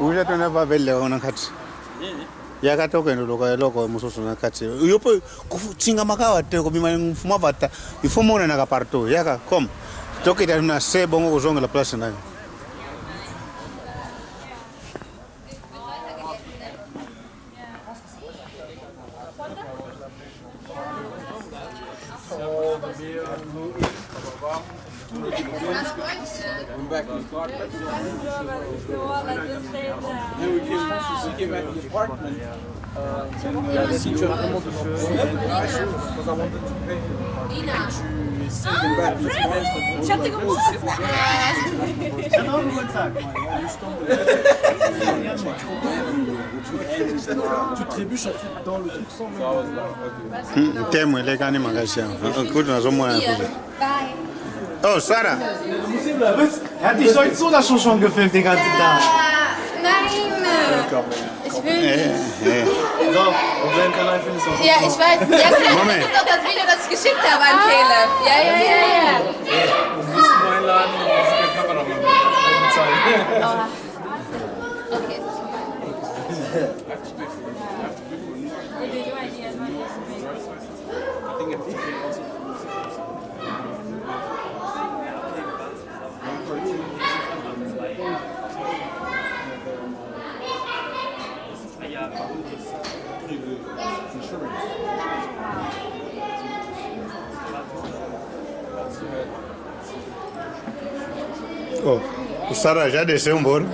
Uja tona va belle ona kati. Yakatoka ndo loko mususu na kati. Yopo kuchinga makawa te ko bima mfuma vata. Ifomona na kaparto. Yaka kom. Toki ta na se bongo kuzonga la place nayo. Back in the car. Then we came back to the apartment. Tu trébuches en fait dans le truc sans même. Temo ile kani magasia. Gut na somo na kuja. Oh, Sarah. Er hat dich heute so das schon gefilmt den ganzen Tag. Nein. Ich will nicht. So, auf seinem Kanal findest du auch. Ja, ich weiß. Ja, das ist doch das Video, das ich geschickt habe an Caleb. Ja. Du musst ihn nur einladen und du musst keinen Kameramann bezahlen. Okay. Oh, o Sarah já desceu embora.